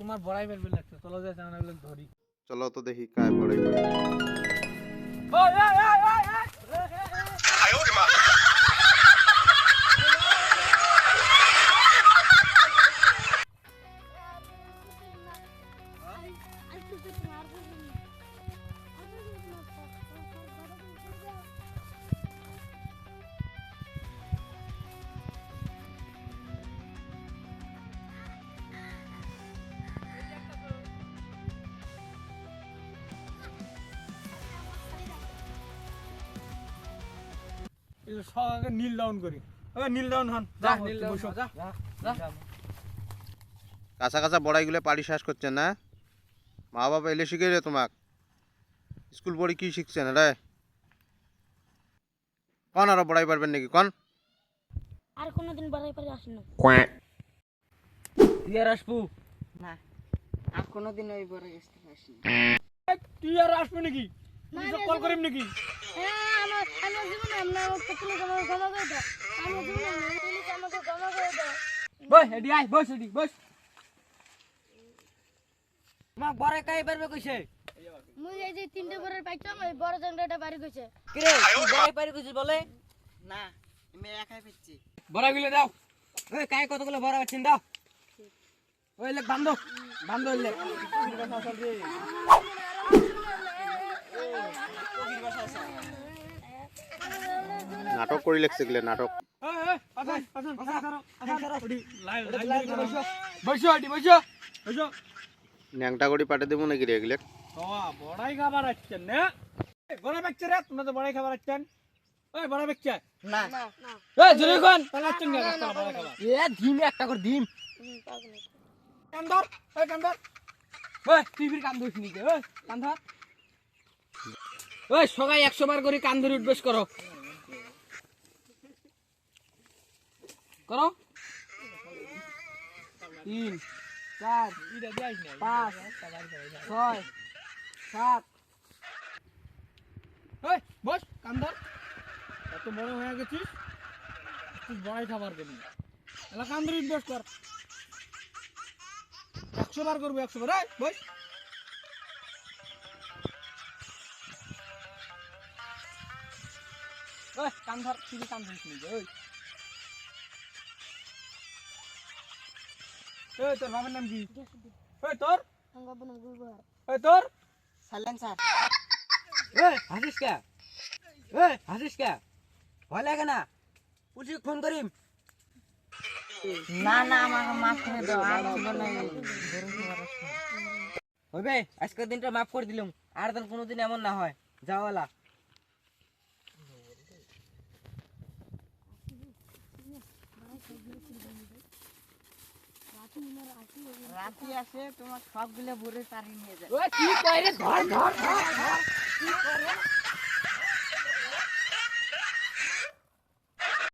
তোমার বড়াই বের বের লাগছে, চলো যাই জানা লাগলে ধরি। চলো তো দেখি কায় বড়াই করে। ওই ওই ওই ওই সঙ্গে নীল ডাউন করি। ওই নীল ডাউন হন, যা নীল ডাউন যা যা। কাঁচা কাঁচা বড়াইগুলো পাড়ি শ্বাস করছেন না? মা বাবা এলে শিখে রে তোমাক স্কুল পড়ি কি শিখছেন রে? কন আরো বড়াই পারবেন নাকি কন? আর কোনোদিন বড়াই পারে আসেন না। তুই আর আসবো না, আর কোনোদিন ওই বড় আসতে পারছি না। তুই আর আসবি নাকি? কল করিম নাকি? আমার জীবনে আমরা কতগুলো গমা করে দাও। আমার জীবনে পুলিশ আমাকে গমা করে দাও। বস এডি আই, বস এডি বস। মা বড় কাই পারবে কইছে? মুই এই যে তিনটে বড়ের পাইছাম, ওই বড় জঙ্গলটা বাড়ি কইছে। কি রে তুই বড় পারি কইছিস বলে? না, আমি একাই পেছি। বড়াইগুলো দাও। ওই কাই কতগুলো বড়া আছেন দাও। ওই লেখ বান্ধব বান্ধব লেখ। নাটক করে লেখছে গেলে নাটক। ন্যাংটা করে পাঠে দেবো নাকি রে এগুলো? বড়াই খাবার আসছেন না? বড়াই বাচ্চা রে, তোমরা তো বড়াই খাবার আসছেন। ওই বড়াই বাচ্চা না, এই জুরি কোন তাহলে আসছেন না রাস্তা বড়াই খাবার। এ ডিম একটা করে ডিম। কান্দর ওই কান্দর। ওই টিভির কান ধরিস নিকে। ওই কান্দর। ওই সবাই 100 বার করে কান ধরে উঠবেশ করো। করো 3 4 5 6 7। ওই বস কান্দর, এত বড় হয়ে গেছিস, তুই বড়াই খাবার দেবি এলা কান ধরে উঠবেশ কর। 100 বার করবো 100 বার। এই বস। ওই কান ধর, তুই কান ধরিস নিকে। ওই ওই তোর বাবার নাম কি? ওই তোর বাবু গুলবহার। ওই তোর সাইলেন্সার। এই হাসিস কে? এই হাসিস কে? ভয় লাগে না? পুলিশ ফোন করিম। না না, আমাকে মাফ করে দাও, আর জীবনে হইবে আজকের দিনটা মাফ করে দিলাম, আর যেন কোনোদিন এমন না হয়। যাওয়ালা রাতে আসে তোমার সবগুলো ভরে তাড়িয়ে নিয়ে যায়। ওই কি কয় রে? ধর ধর ধর ধর। কি করে?